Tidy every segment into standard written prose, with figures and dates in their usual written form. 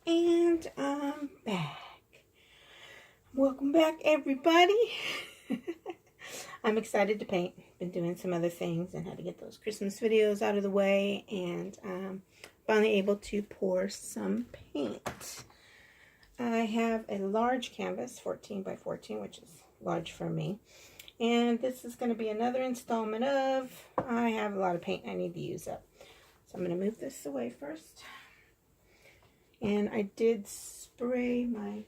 And I'm back. Welcome back, everybody. I'm excited to paint. Been doing some other things and had to get those Christmas videos out of the way, and finally able to pour some paint. I have a large canvas, 14 by 14, which is large for me. And this is going to be another installment of, I have a lot of paint I need to use up. So I'm going to move this away first. And I did spray my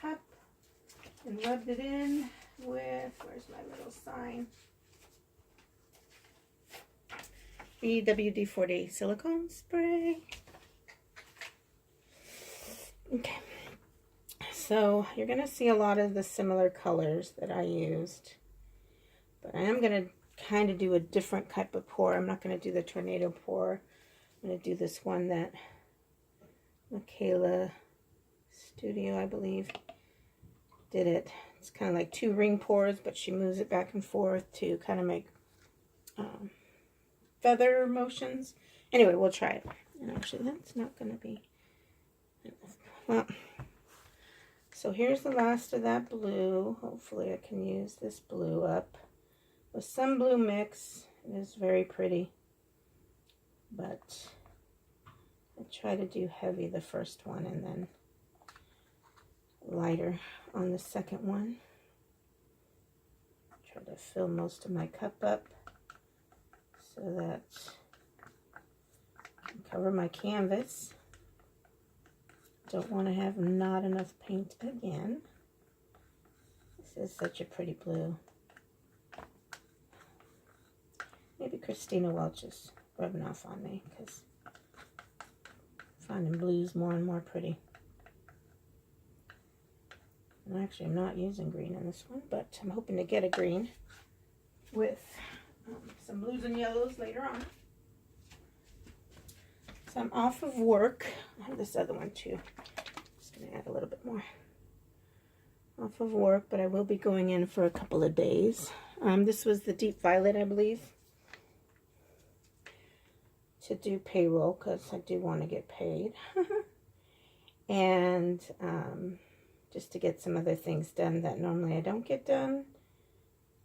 cup and rubbed it in with, where's my little sign? WD-40 silicone spray. Okay. So you're going to see a lot of the similar colors that I used. But I am going to kind of do a different type of pour. I'm not going to do the tornado pour. I'm going to do this one that Michaela Studio, I believe, did it. It's kind of like 2 ring pours, but she moves it back and forth to kind of make feather motions. Anyway, we'll try it. And actually, that's not going to be enough. Well, so here's the last of that blue. Hopefully I can use this blue up with some blue mix. It is very pretty, but I try to do heavy the first one and then lighter on the second one. Try to fill most of my cup up so that I can cover my canvas. Don't want to have not enough paint again. This is such a pretty blue. Maybe Christina Welch is rubbing off on me because I'm finding blues more and more pretty. And actually, I'm not using green in this one, but I'm hoping to get a green with some blues and yellows later on. So I'm off of work. I have this other one too. Just going to add a little bit more. Off of work, but I will be going in for a couple of days. This was the deep violet, I believe, to do payroll because I do want to get paid. And just to get some other things done that normally I don't get done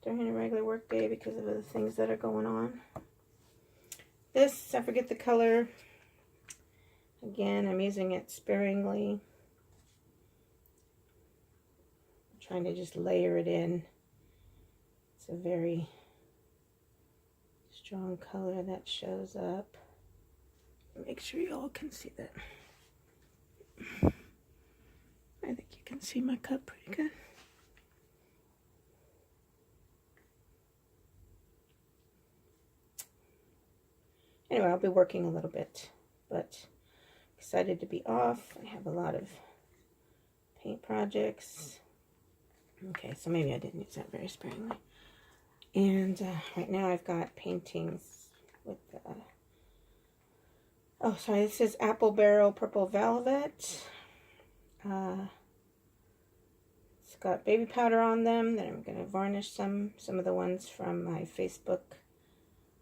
during a regular work day because of the things that are going on. This, I forget the color. Again, I'm using it sparingly. I'm trying to just layer it in. It's a very strong color that shows up. Make sure you all can see that. I think you can see my cup pretty good. Anyway, I'll be working a little bit, but excited to be off. I have a lot of paint projects. Okay, so maybe I didn't use that very sparingly. And right now I've got paintings with oh, sorry, this is Apple Barrel Purple Velvet. It's got baby powder on them. Then I'm going to varnish some of the ones from my Facebook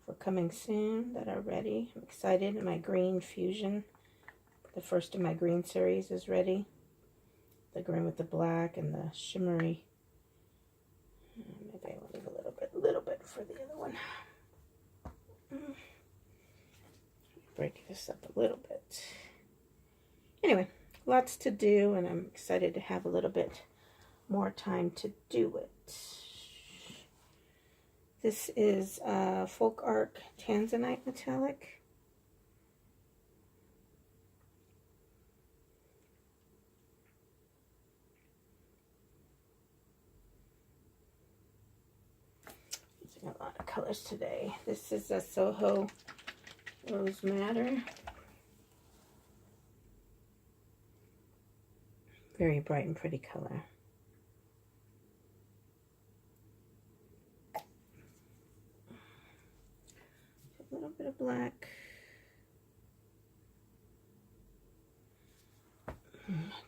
for coming soon that are ready. I'm excited. And my green fusion, the first of my green series, is ready. The green with the black and the shimmery. Maybe I will leave a little bit for the other one. Break this up a little bit. Anyway, lots to do, and I'm excited to have a little bit more time to do it. This is Folk Arc Tanzanite Metallic. Using a lot of colors today. This is a Soho Rose Madder. Very bright and pretty color. A little bit of black.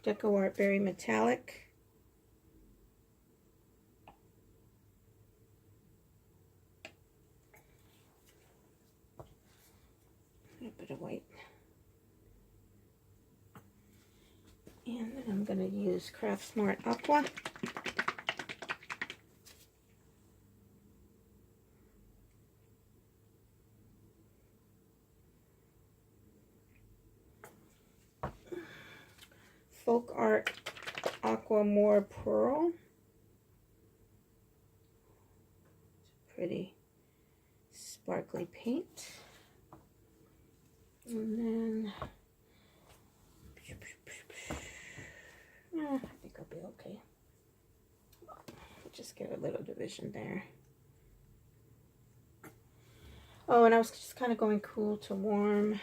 Deco Art Berry Metallic. A bit of white. And then I'm going to use Craft Smart Aqua. Folk Art Aquamoor Pearl. It's a pretty sparkly paint. And then I think I'll be okay. Just get a little division there. Oh, and I was just kind of going cool to warm.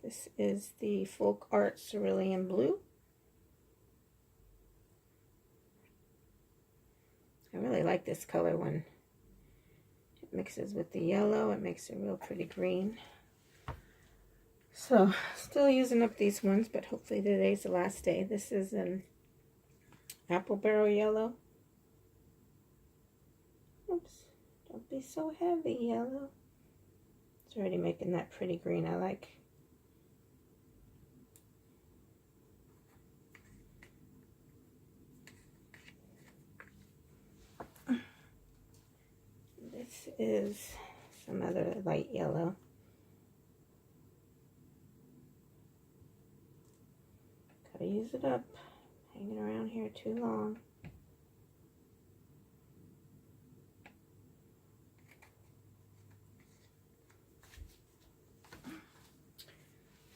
This is the Folk Art Cerulean Blue. I really like this color when it mixes with the yellow. It makes a real pretty green. So, still using up these ones, but hopefully today's the last day. This is an apple barrel yellow. Oops, don't be so heavy, yellow. It's already making that pretty green I like. This is some other light yellow. Gotta use it up. Hanging around here too long.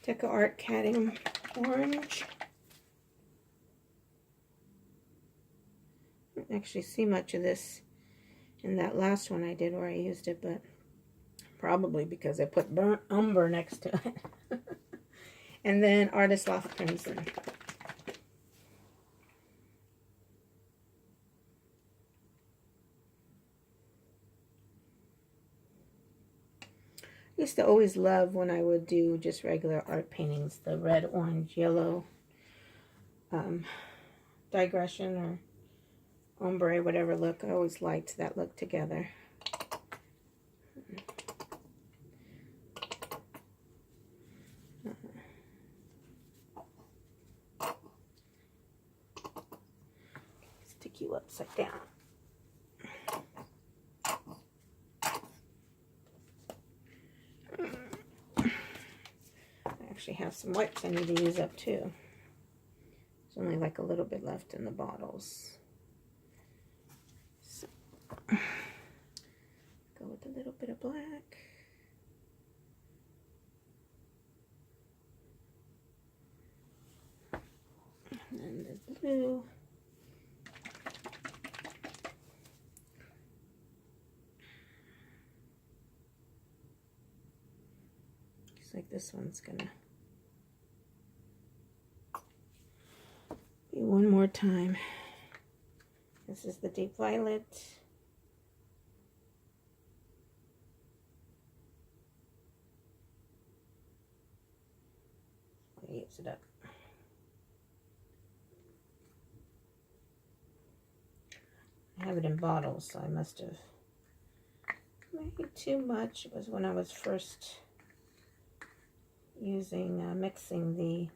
Deca Art Cadmium Orange. I didn't actually see much of this in that last one I did where I used it, but probably because I put burnt umber next to it. And then Artist Loft Crimson. I used to always love when I would do just regular art paintings, the red, orange, yellow digression or ombre, whatever look. I always liked that look together. Stick you upside down. I actually have some wipes I need to use up too. There's only like a little bit left in the bottles. So, go with a little bit of black. And then the blue. Looks like this one's gonna be one more time. This is the deep violet. I'll use it up. I have it in bottles, so I must have made too much. It was when I was first using, mixing the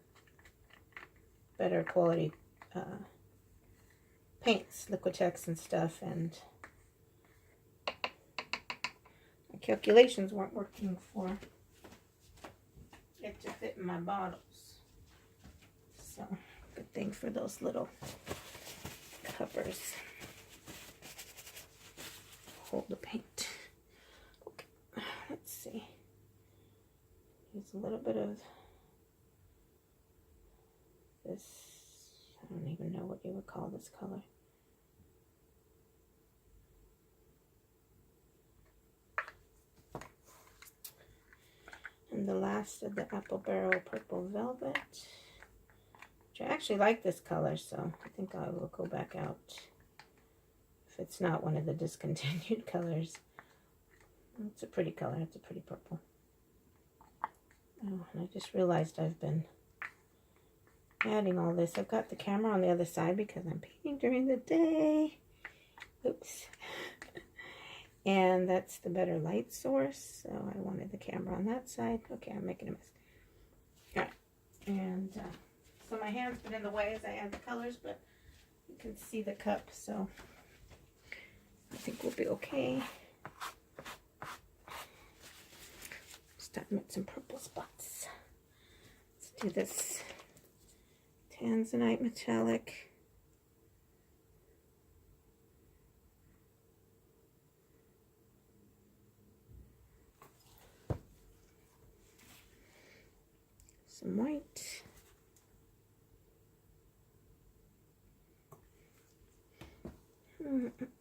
better quality paints, Liquitex and stuff, and my calculations weren't working for it to fit in my bottles. So, good thing for those little covers. Hold the paint. Okay, let's see. Use a little bit of this. I don't even know what you would call this color. And the last of the Apple Barrel Purple Velvet, which I actually like this color, so I think I will go back out if it's not one of the discontinued colors. It's a pretty color. It's a pretty purple. Oh, and I just realized I've been adding all this. I've got the camera on the other side because I'm painting during the day. Oops. And that's the better light source, so I wanted the camera on that side. Okay, I'm making a mess. All right, and so my hand's been in the way as I add the colors, but you can see the cup, so I think we'll be okay. Starting with some purple spots. Let's do this Tanzanite metallic. Some white.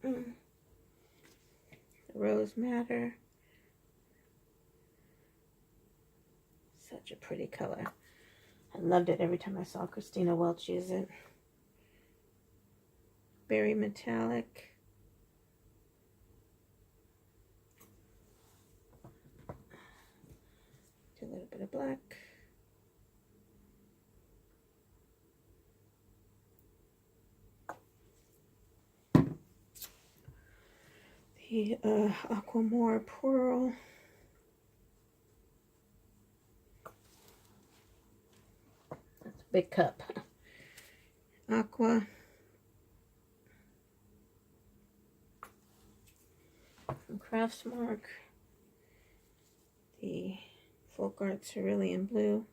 The rose madder. Such a pretty color. I loved it every time I saw Christina Welch use it. Berry metallic. Do a little bit of black. The Aquamarine Pearl. That's a big cup. Aqua. From Craftsmark. The Folk Art Cerulean Blue.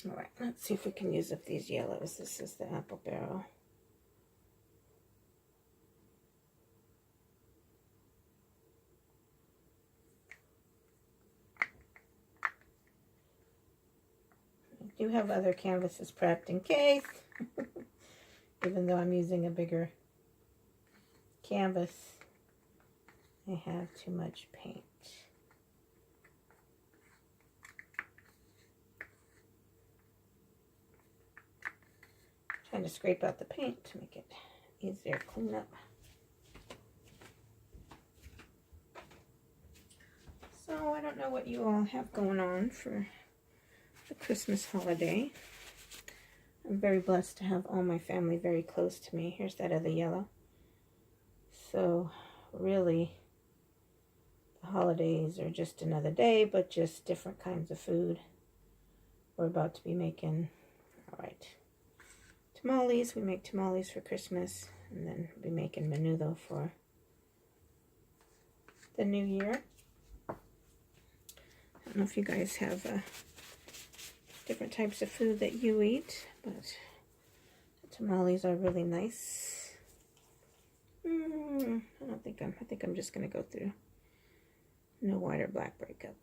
Alright, let's see if we can use up these yellows. This is the Apple Barrel. I do have other canvases prepped in case, even though I'm using a bigger canvas, I have too much paint. Trying to scrape out the paint to make it easier to clean up. So I don't know what you all have going on for the Christmas holiday. I'm very blessed to have all my family very close to me. Here's that other yellow. So really, the holidays are just another day, but just different kinds of food. We're about to be making, all right, tamales. We make tamales for Christmas, and then we'll be making menudo for the new year. I don't know if you guys have different types of food that you eat, but the tamales are really nice. I think I'm just gonna go through no white or black breakup.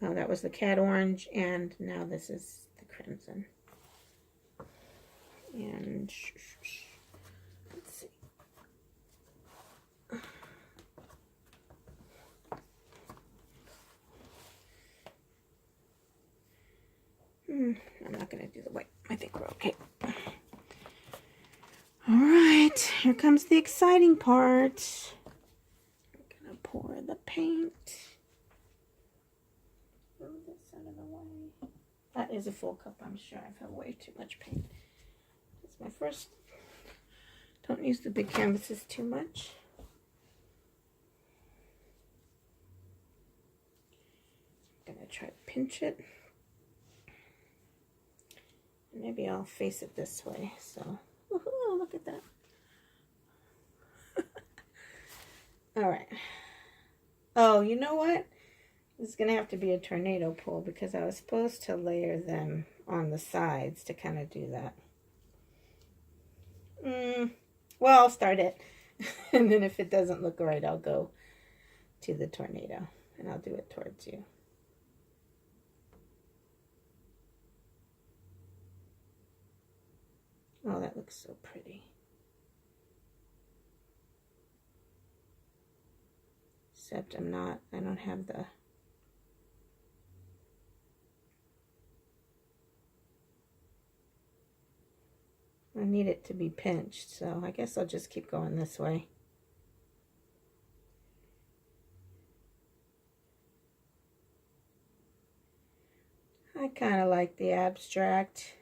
Oh, that was the cat orange, and now this is the crimson. And let's see. I'm not going to do the white. I think we're okay. All right, here comes the exciting part. I'm going to pour the paint. Move this out of the way. That is a full cup, I'm sure. I've had way too much paint. It's my first. Don't use the big canvases too much. I'm going to try to pinch it. Maybe I'll face it this way, so, woohoo, look at that. All right. Oh, you know what? This is going to have to be a tornado pull because I was supposed to layer them on the sides to kind of do that. Well, I'll start it. And then if it doesn't look right, I'll go to the tornado and I'll do it towards you. Oh, that looks so pretty. Except I don't have the, I need it to be pinched, so I guess I'll just keep going this way. I kind of like the abstract.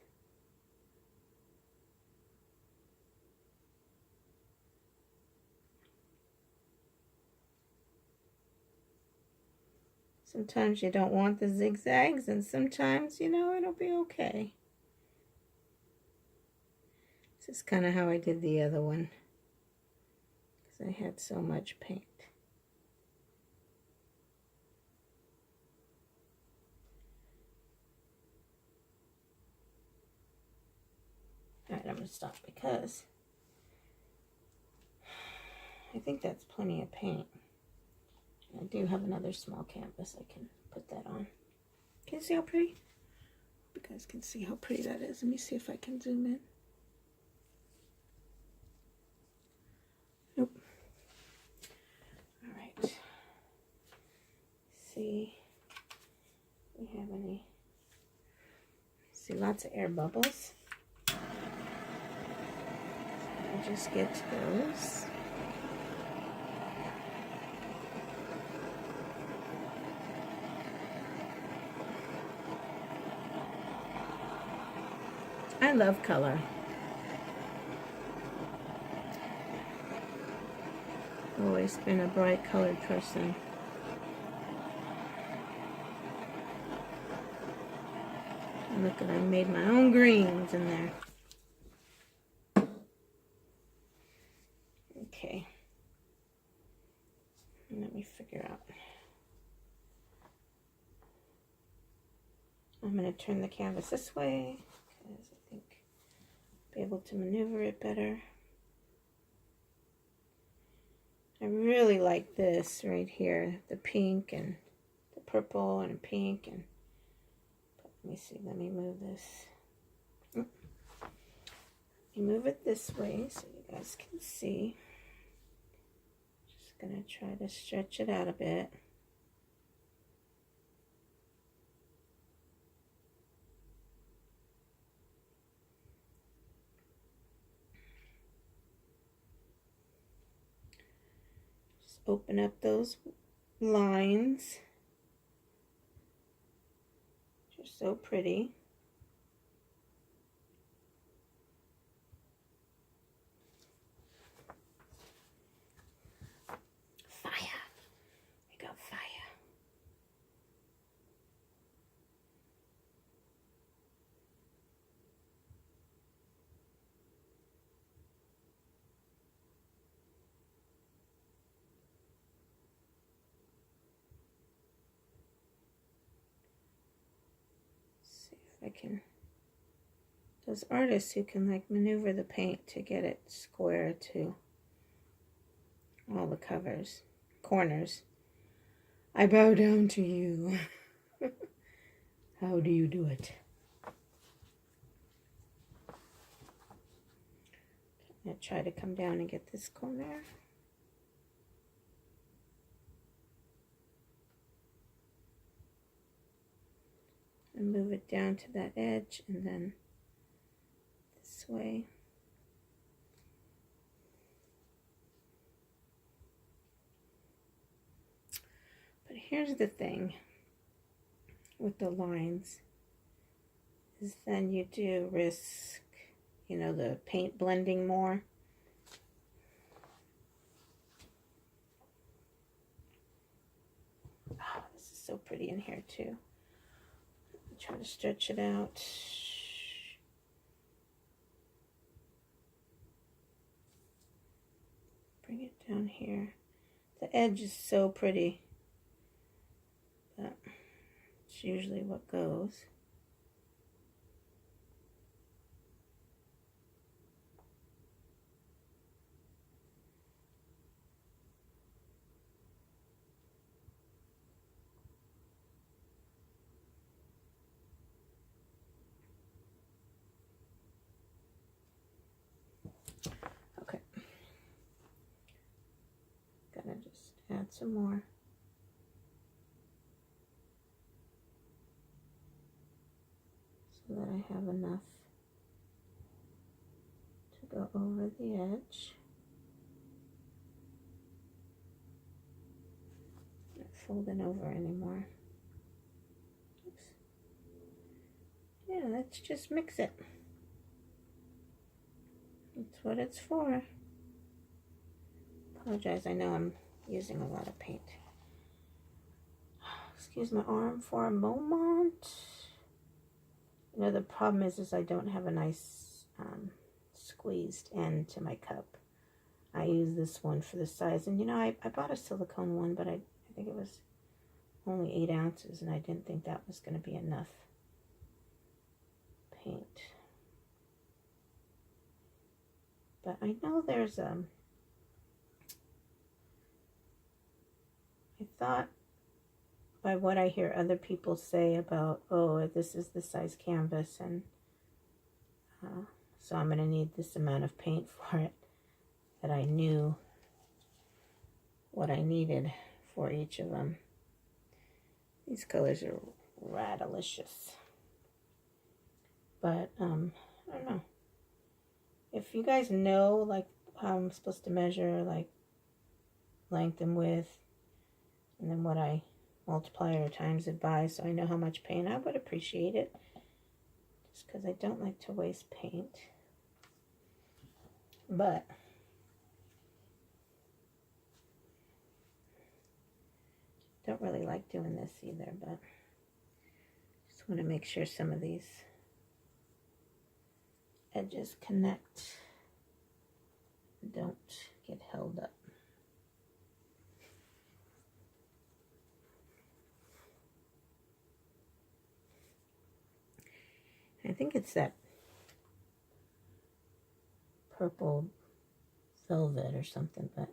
Sometimes you don't want the zigzags, and sometimes, you know, it'll be okay. This is kind of how I did the other one, because I had so much paint. Alright, I'm going to stop because I think that's plenty of paint. I do have another small canvas I can put that on. Can you see how pretty? You guys can see how pretty that is. Let me see if I can zoom in. Nope. Alright. See if we have any. See lots of air bubbles. I'll just get to those. I love color. Always been a bright colored person. And look at, I made my own greens in there. Okay. Let me figure out. I'm going to turn the canvas this way because I think I'll be able to maneuver it better. I really like this right here, the pink and the purple and pink. And let me see, let me move this. Let me move it this way so you guys can see. Just gonna try to stretch it out a bit. Open up those lines. They're so pretty. Fire. We got fire. I can, those artists who can like maneuver the paint to get it square to all the corners. I bow down to you. How do you do it? I'm gonna try to come down and get this corner. And move it down to that edge and then this way. But here's the thing with the lines is then you do risk, you know, the paint blending more. Oh, this is so pretty in here too. Try to stretch it out. Bring it down here. The edge is so pretty. But it's usually what goes. Okay. Gonna just add some more. So that I have enough to go over the edge. Not folding over anymore. Oops. Yeah, let's just mix it. That's what it's for. Apologize, I know I'm using a lot of paint. excuse my arm for a moment. You know, the problem is I don't have a nice squeezed end to my cup. I use this one for the size. And, you know, I bought a silicone one, but I think it was only 8 ounces, and I didn't think that was going to be enough paint. But I know there's I thought by what I hear other people say about, oh, this is the size canvas, and so I'm going to need this amount of paint for it, that I knew what I needed for each of them. These colors are radalicious. But, I don't know. If you guys know, like, how I'm supposed to measure, like, length and width, and then what I multiply or times it by, so I know how much paint, I would appreciate it. Just because I don't like to waste paint. But don't really like doing this either, but just want to make sure some of these edges connect, don't get held up. I think it's that purple velvet or something, but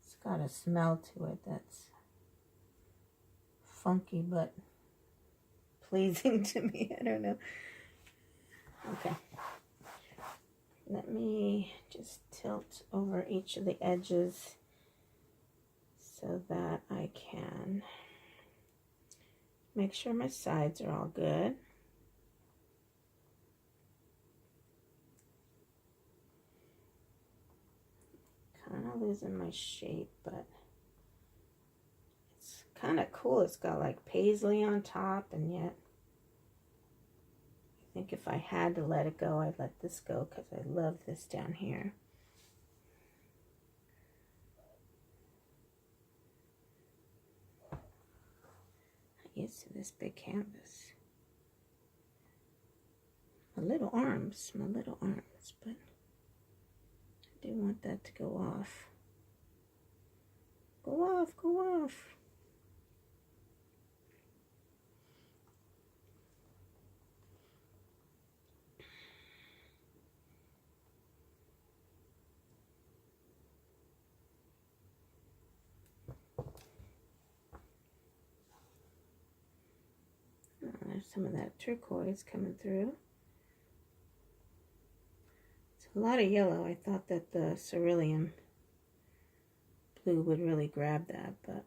it's got a smell to it that's funky but pleasing to me. I don't know. Okay. Let me just tilt over each of the edges so that I can make sure my sides are all good. Kind of losing my shape, but it's kind of cool. It's got like paisley on top, and yet I think if I had to let it go, I'd let this go because I love this down here. Not used to this big canvas. My little arms, but I do want that to go off. Go off, go off. Oh, there's some of that turquoise coming through. It's a lot of yellow. I thought that the cerulean blue would really grab that, but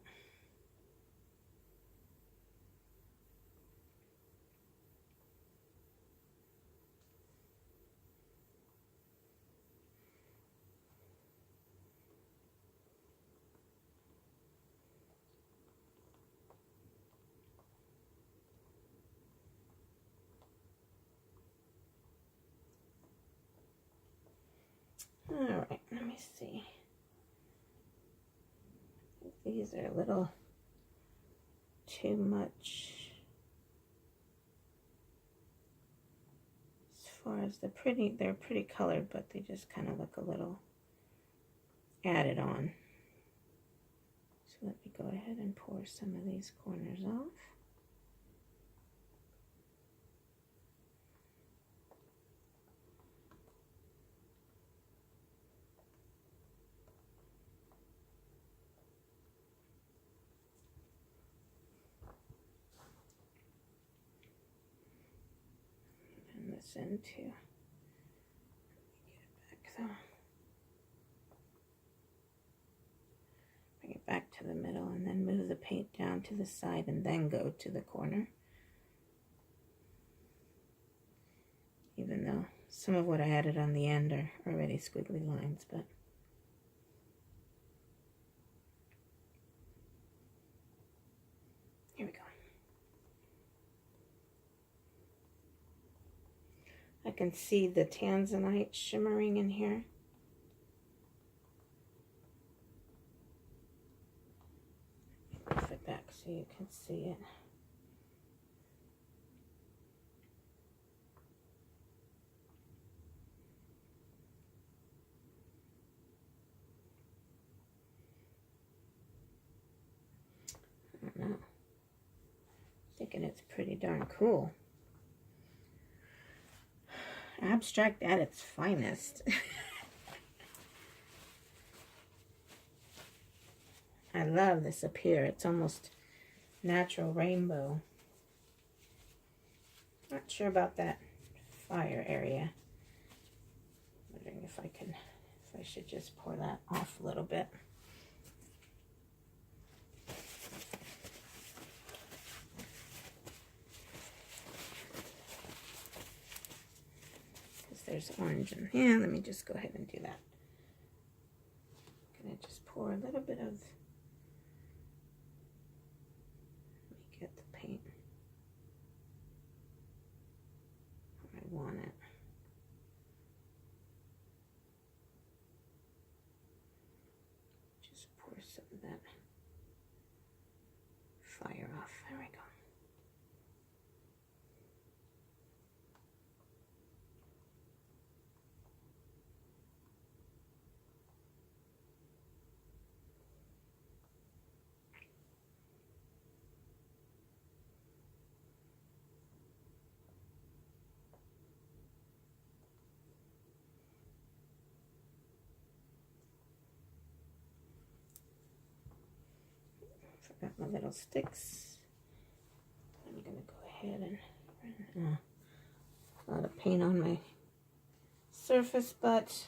all right, let me see. These are a little too much as far as they're pretty colored, but they just kind of look a little added on. So let me go ahead and pour some of these corners off. This end too. Get it back though. Bring it back to the middle and then move the paint down to the side and then go to the corner. Even though some of what I added on the end are already squiggly lines, but here we go. I can see the tanzanite shimmering in here. Put it so you can see it. I don't know. Thinking it's pretty darn cool. Abstract at its finest. I love this up here. It's almost natural rainbow. Not sure about that fire area. Wondering if I should just pour that off a little bit. Because there's orange in here. Let me just go ahead and do that. I'm gonna just pour a little bit of, get the paint where I want it. Just pour some of that fire off. There we go. Got my little sticks. I'm gonna go ahead and run a lot of paint on my surface, but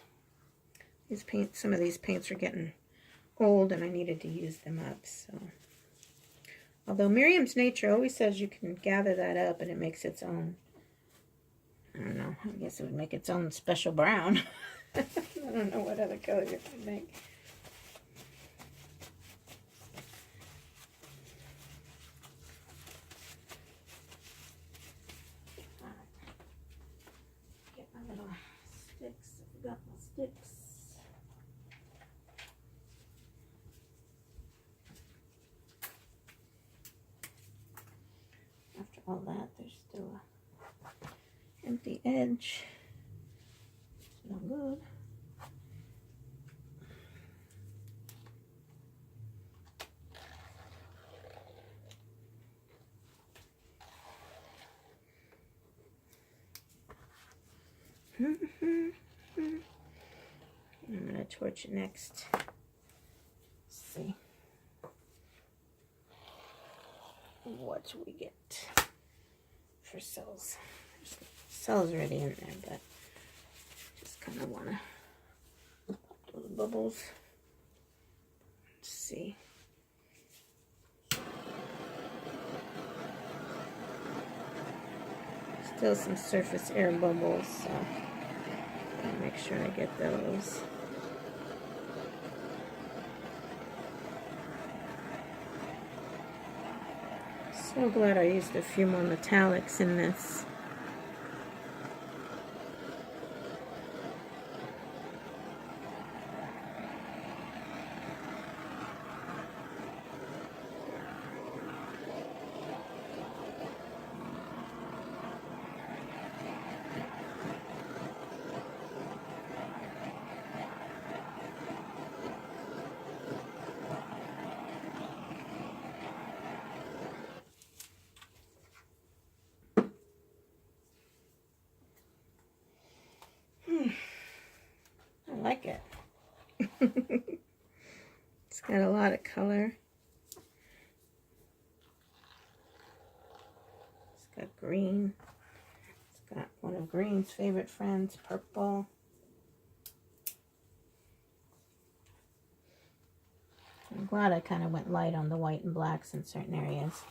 some of these paints are getting old and I needed to use them up. So, although Miriam's Nature always says you can gather that up and it makes its own, I don't know, I guess it would make its own special brown. I don't know what other color you can make. Got my sticks. After all that, there's still a empty edge. It's no good. I'm going to torch it next. Let's see what we get for cells. There's cells already in there, but just kind of want to pop those bubbles. Let's see. Still some surface air bubbles, so I'll make sure I get those. So glad I used a few more metallics in this. I like it. It's got a lot of color. It's got green. It's got one of Green's favorite friends, purple. I'm glad I kind of went light on the white and blacks in certain areas.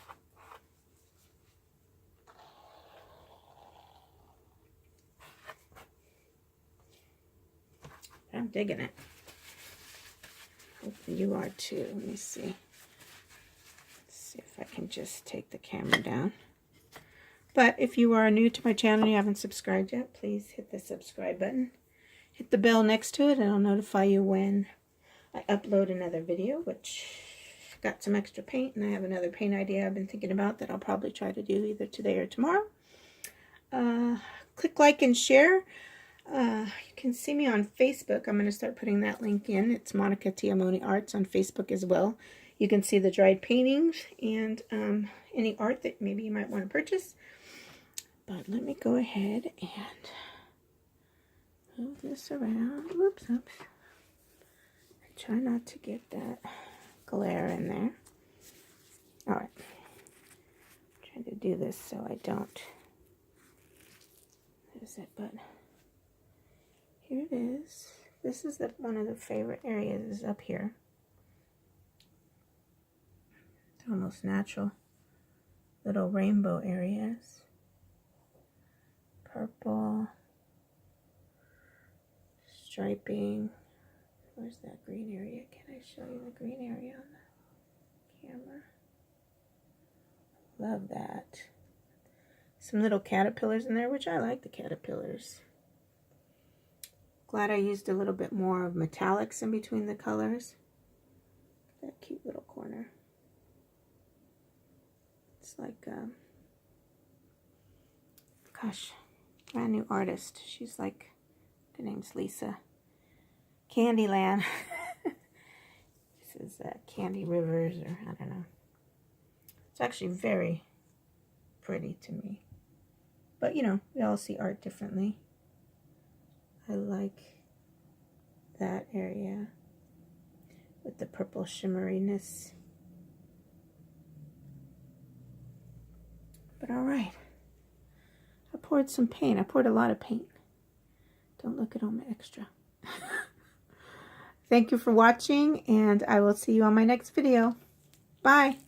I'm digging it. Hopefully you are too. Let me see. Let's see if I can just take the camera down. But if you are new to my channel and you haven't subscribed yet, please hit the subscribe button. Hit the bell next to it and it'll notify you when I upload another video, which got some extra paint, and I have another paint idea I've been thinking about that I'll probably try to do either today or tomorrow. Click like and share. You can see me on Facebook. I'm going to start putting that link in. It's Monica Tiamoni Arts on Facebook as well. You can see the dried paintings and any art that maybe you might want to purchase. But let me go ahead and move this around. Whoops, oops. Try not to get that glare in there. All right. Trying to do this so I don't lose it, but here it is. This is one of the favorite areas is up here. It's almost natural little rainbow areas. Purple, striping. Where's that green area? Can I show you the green area on the camera? Love that. Some little caterpillars in there, which I like the caterpillars. Glad I used a little bit more of metallics in between the colors. That cute little corner. It's like, gosh, brand new artist. She's like, her name's Lisa. Candyland. This is Candy Rivers, or I don't know. It's actually very pretty to me. But, you know, we all see art differently. I like that area with the purple shimmeriness. But all right. I poured some paint. I poured a lot of paint. Don't look at all my extra. Thank you for watching, and I will see you on my next video. Bye.